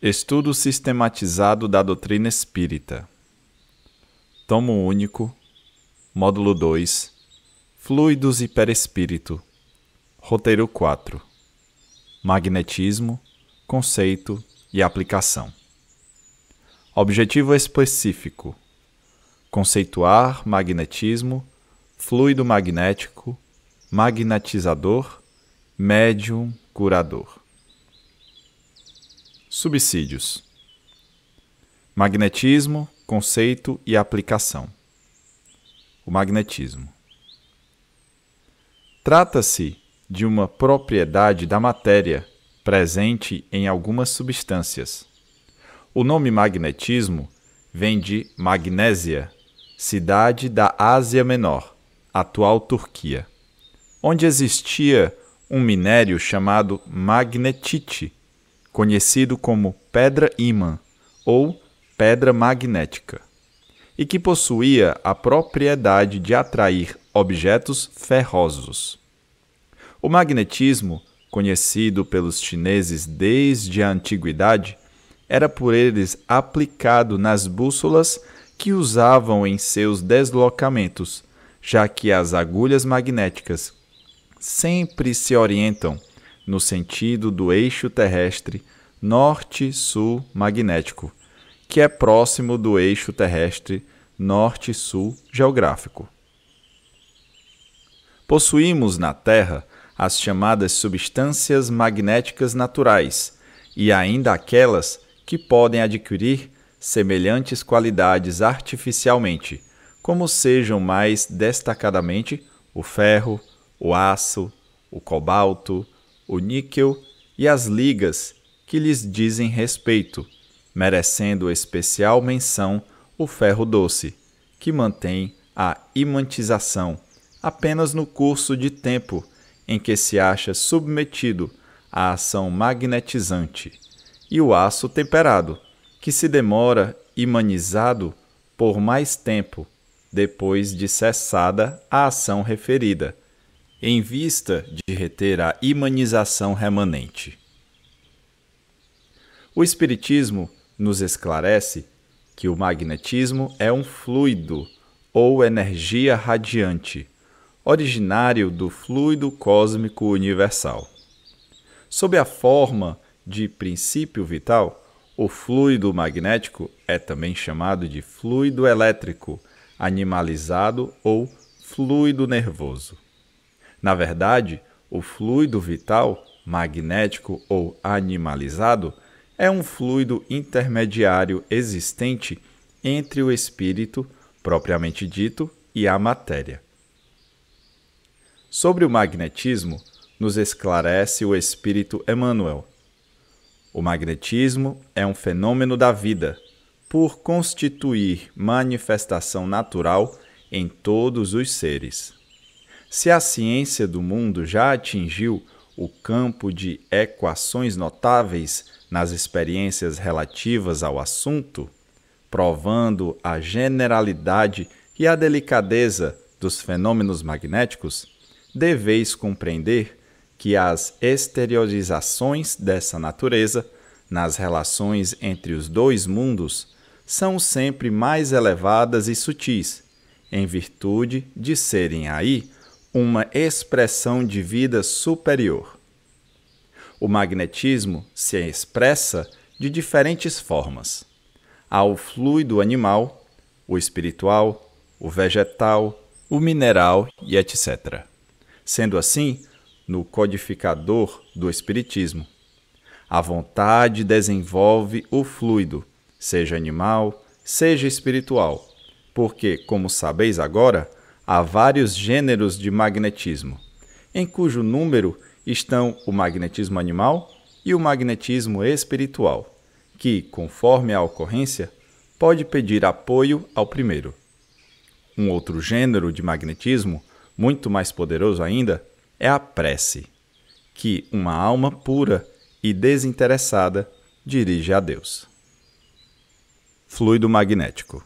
Estudo sistematizado da doutrina espírita. Tomo único, módulo 2, Fluidos e Perispírito. Roteiro 4. Magnetismo, conceito e aplicação. Objetivo específico: conceituar magnetismo, fluido magnético, magnetizador, médium curador. Subsídios: magnetismo, conceito e aplicação. O magnetismo. Trata-se de uma propriedade da matéria presente em algumas substâncias. O nome magnetismo vem de Magnésia, cidade da Ásia Menor, atual Turquia, onde existia um minério chamado magnetite, conhecido como pedra-ímã ou pedra magnética, e que possuía a propriedade de atrair objetos ferrosos. O magnetismo, conhecido pelos chineses desde a antiguidade, era por eles aplicado nas bússolas que usavam em seus deslocamentos, já que as agulhas magnéticas sempre se orientam no sentido do eixo terrestre norte-sul magnético, que é próximo do eixo terrestre norte-sul geográfico. Possuímos na Terra as chamadas substâncias magnéticas naturais e ainda aquelas que podem adquirir semelhantes qualidades artificialmente, como sejam mais destacadamente o ferro, o aço, o cobalto, o níquel e as ligas que lhes dizem respeito, merecendo especial menção o ferro doce, que mantém a imantização apenas no curso de tempo em que se acha submetido à ação magnetizante, e o aço temperado, que se demora imanizado por mais tempo depois de cessada a ação referida, em vista de reter a imanização remanente. O Espiritismo nos esclarece que o magnetismo é um fluido ou energia radiante, originário do fluido cósmico universal. Sob a forma de princípio vital, o fluido magnético é também chamado de fluido elétrico, animalizado ou fluido nervoso. Na verdade, o fluido vital, magnético ou animalizado, é um fluido intermediário existente entre o espírito, propriamente dito, e a matéria. Sobre o magnetismo, nos esclarece o Espírito Emmanuel. O magnetismo é um fenômeno da vida, por constituir manifestação natural em todos os seres. Se a ciência do mundo já atingiu o campo de equações notáveis nas experiências relativas ao assunto, provando a generalidade e a delicadeza dos fenômenos magnéticos, deveis compreender que as exteriorizações dessa natureza, nas relações entre os dois mundos, são sempre mais elevadas e sutis, em virtude de serem aí uma expressão de vida superior. O magnetismo se expressa de diferentes formas. Há o fluido animal, o espiritual, o vegetal, o mineral e etc. Sendo assim, no codificador do Espiritismo, a vontade desenvolve o fluido, seja animal, seja espiritual, porque, como sabeis agora, há vários gêneros de magnetismo, em cujo número estão o magnetismo animal e o magnetismo espiritual, que, conforme a ocorrência, pode pedir apoio ao primeiro. Um outro gênero de magnetismo, muito mais poderoso ainda, é a prece, que uma alma pura e desinteressada dirige a Deus. Fluido magnético.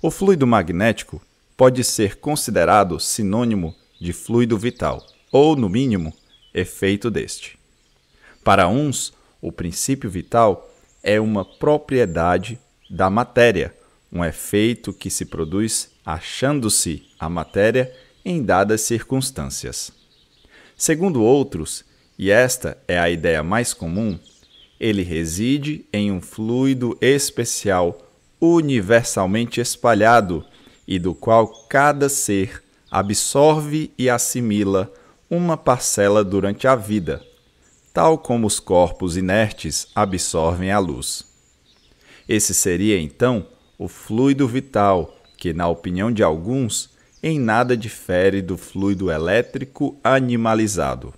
O fluido magnético pode ser considerado sinônimo de fluido vital, ou, no mínimo, efeito deste. Para uns, O princípio vital é uma propriedade da matéria, um efeito que se produz achando-se a matéria em dadas circunstâncias. Segundo outros, e esta é a ideia mais comum, ele reside em um fluido especial universalmente espalhado e do qual cada ser absorve e assimila uma parcela durante a vida, tal como os corpos inertes absorvem a luz. Esse seria, então, o fluido vital, que, na opinião de alguns, em nada difere do fluido elétrico animalizado,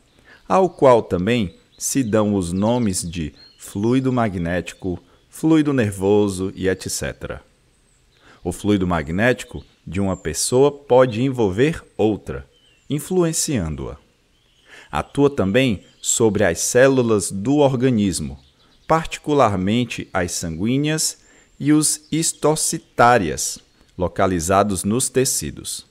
ao qual também se dão os nomes de fluido magnético, fluido nervoso e etc. O fluido magnético de uma pessoa pode envolver outra, influenciando-a. Atua também sobre as células do organismo, particularmente as sanguíneas e os histocitárias, localizados nos tecidos,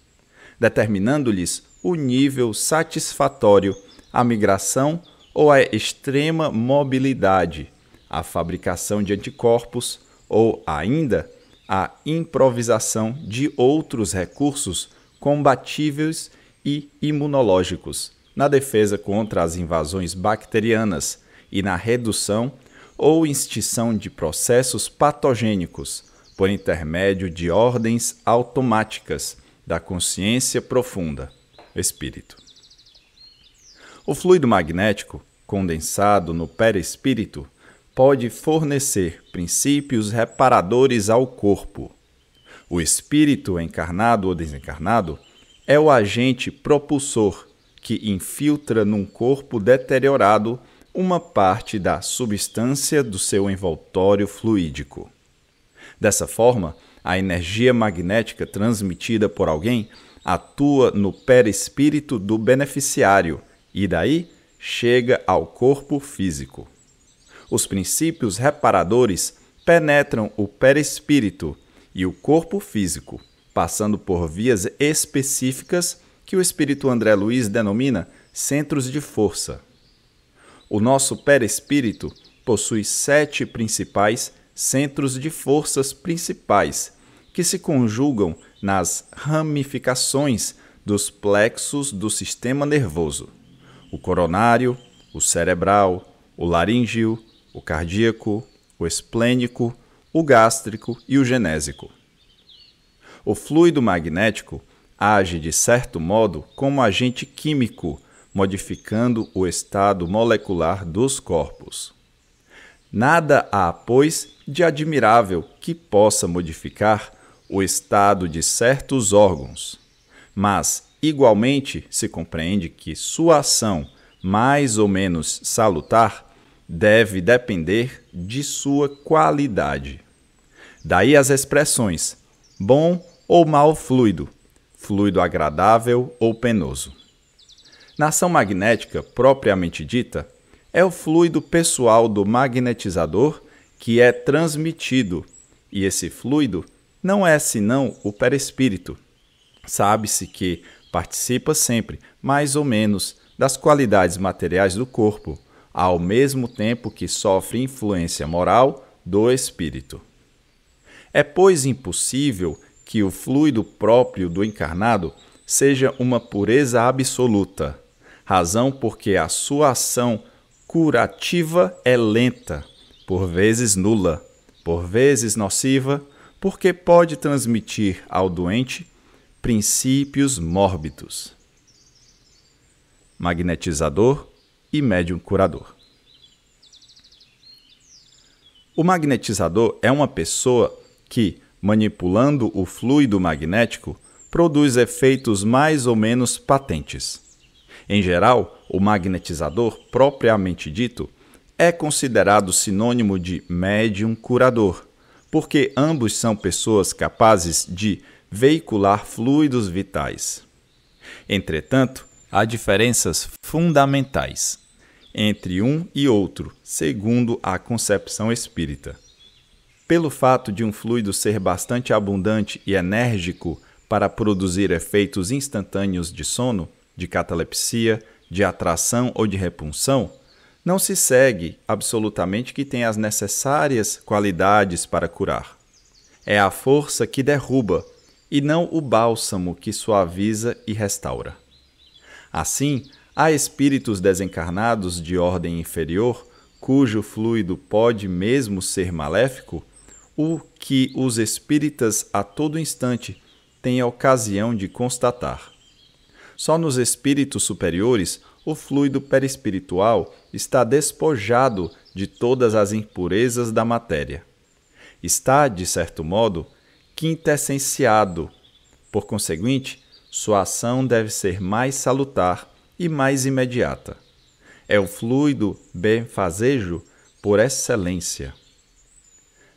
determinando-lhes o nível satisfatório, a migração ou a extrema mobilidade, a fabricação de anticorpos ou, ainda, a improvisação de outros recursos combatíveis e imunológicos na defesa contra as invasões bacterianas e na redução ou extinção de processos patogênicos por intermédio de ordens automáticas da consciência profunda, espírito. O fluido magnético, condensado no perispírito, pode fornecer princípios reparadores ao corpo. O espírito, encarnado ou desencarnado, é o agente propulsor que infiltra num corpo deteriorado uma parte da substância do seu envoltório fluídico. Dessa forma, a energia magnética transmitida por alguém atua no perispírito do beneficiário e daí chega ao corpo físico. Os princípios reparadores penetram o perispírito e o corpo físico, passando por vias específicas que o espírito André Luiz denomina centros de força. O nosso perispírito possui 7 principais centros de forças principais, que se conjugam nas ramificações dos plexos do sistema nervoso: o coronário, o cerebral, o laríngeo, o cardíaco, o esplênico, o gástrico e o genésico. O fluido magnético age, de certo modo, como agente químico, modificando o estado molecular dos corpos. Nada há, pois, de admirável que possa modificar o estado de certos órgãos, mas, igualmente, se compreende que sua ação, mais ou menos salutar, deve depender de sua qualidade. Daí as expressões bom ou mau fluido, fluido agradável ou penoso. Na ação magnética propriamente dita, é o fluido pessoal do magnetizador que é transmitido, e esse fluido não é senão o perispírito. Sabe-se que participa sempre, mais ou menos, das qualidades materiais do corpo, ao mesmo tempo que sofre influência moral do espírito. É, pois, impossível que o fluido próprio do encarnado seja uma pureza absoluta, razão porque a sua ação curativa é lenta, por vezes nula, por vezes nociva, porque pode transmitir ao doente princípios mórbidos. Magnetizador e médium curador. O magnetizador é uma pessoa que, manipulando o fluido magnético, produz efeitos mais ou menos patentes. Em geral, o magnetizador, propriamente dito, é considerado sinônimo de médium curador, porque ambos são pessoas capazes de veicular fluidos vitais. Entretanto, há diferenças fundamentais entre um e outro, segundo a concepção espírita. Pelo fato de um fluido ser bastante abundante e enérgico para produzir efeitos instantâneos de sono, de catalepsia, de atração ou de repulsão, Não se segue absolutamente que tem as necessárias qualidades para curar. É a força que derruba e não o bálsamo que suaviza e restaura. Assim, há espíritos desencarnados de ordem inferior, cujo fluido pode mesmo ser maléfico, o que os espíritas a todo instante têm ocasião de constatar. Só nos espíritos superiores, o fluido perispiritual está despojado de todas as impurezas da matéria. Está, de certo modo, quintessenciado. Por conseguinte, sua ação deve ser mais salutar e mais imediata. É o fluido benfazejo por excelência.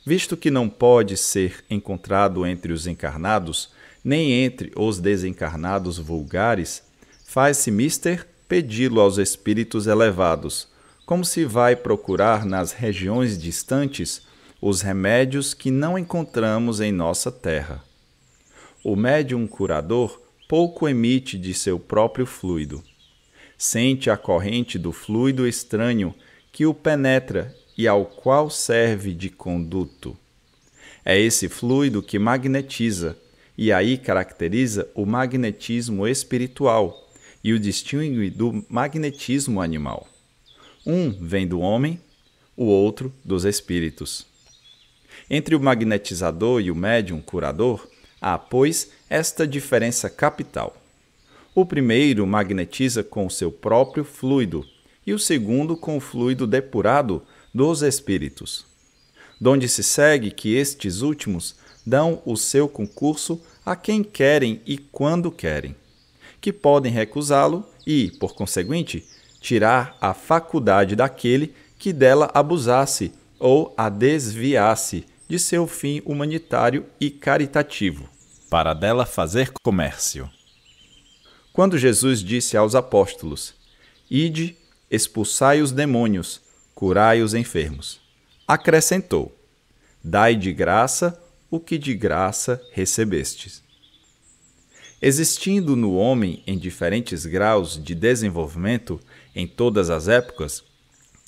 Visto que não pode ser encontrado entre os encarnados, nem entre os desencarnados vulgares, faz-se mister pedi-lo aos espíritos elevados, como se vai procurar nas regiões distantes os remédios que não encontramos em nossa terra. O médium curador pouco emite de seu próprio fluido. Sente a corrente do fluido estranho que o penetra e ao qual serve de conduto. É esse fluido que magnetiza, e aí caracteriza o magnetismo espiritual e o distingue do magnetismo animal. Um vem do homem, o outro dos espíritos. Entre o magnetizador e o médium curador, há, pois, esta diferença capital. O primeiro magnetiza com o seu próprio fluido e o segundo com o fluido depurado dos espíritos, donde se segue que estes últimos dão o seu concurso a quem querem e quando querem, que podem recusá-lo e, por conseguinte, tirar a faculdade daquele que dela abusasse ou a desviasse de seu fim humanitário e caritativo, para dela fazer comércio. Quando Jesus disse aos apóstolos: "Ide, expulsai os demônios, curai os enfermos", acrescentou: "Dai de graça o que de graça recebestes". Existindo no homem em diferentes graus de desenvolvimento em todas as épocas,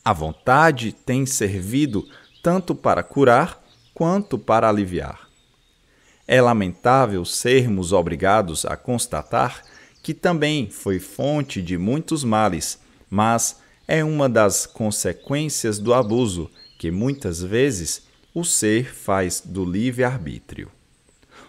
a vontade tem servido tanto para curar quanto para aliviar. É lamentável sermos obrigados a constatar que também foi fonte de muitos males, mas é uma das consequências do abuso que muitas vezes o ser faz do livre-arbítrio.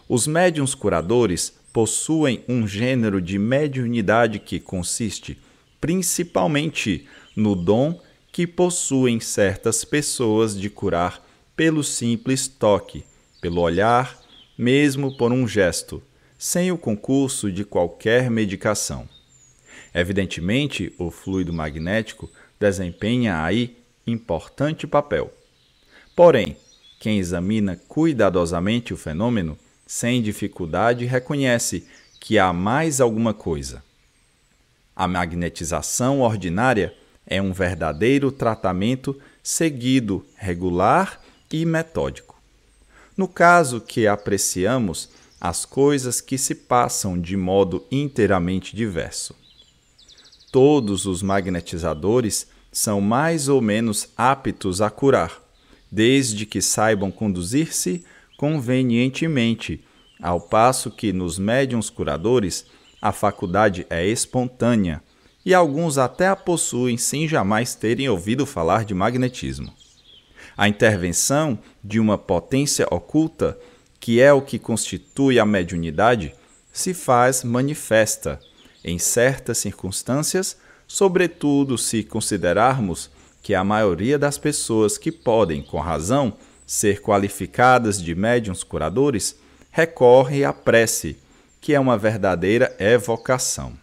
Os médiuns curadores possuem um gênero de mediunidade que consiste principalmente no dom que possuem certas pessoas de curar pelo simples toque, pelo olhar, mesmo por um gesto, sem o concurso de qualquer medicação. Evidentemente, o fluido magnético desempenha aí importante papel. Porém, quem examina cuidadosamente o fenômeno, sem dificuldade reconhece que há mais alguma coisa. A magnetização ordinária é um verdadeiro tratamento seguido, regular e metódico. No caso que apreciamos as coisas que se passam de modo inteiramente diverso. Todos os magnetizadores são mais ou menos aptos a curar, desde que saibam conduzir-se convenientemente, ao passo que nos médiuns curadores a faculdade é espontânea e alguns até a possuem sem jamais terem ouvido falar de magnetismo. A intervenção de uma potência oculta, que é o que constitui a mediunidade, se faz manifesta, em certas circunstâncias, sobretudo se considerarmos que a maioria das pessoas que podem, com razão, ser qualificadas de médiuns curadores, recorre à prece, que é uma verdadeira evocação.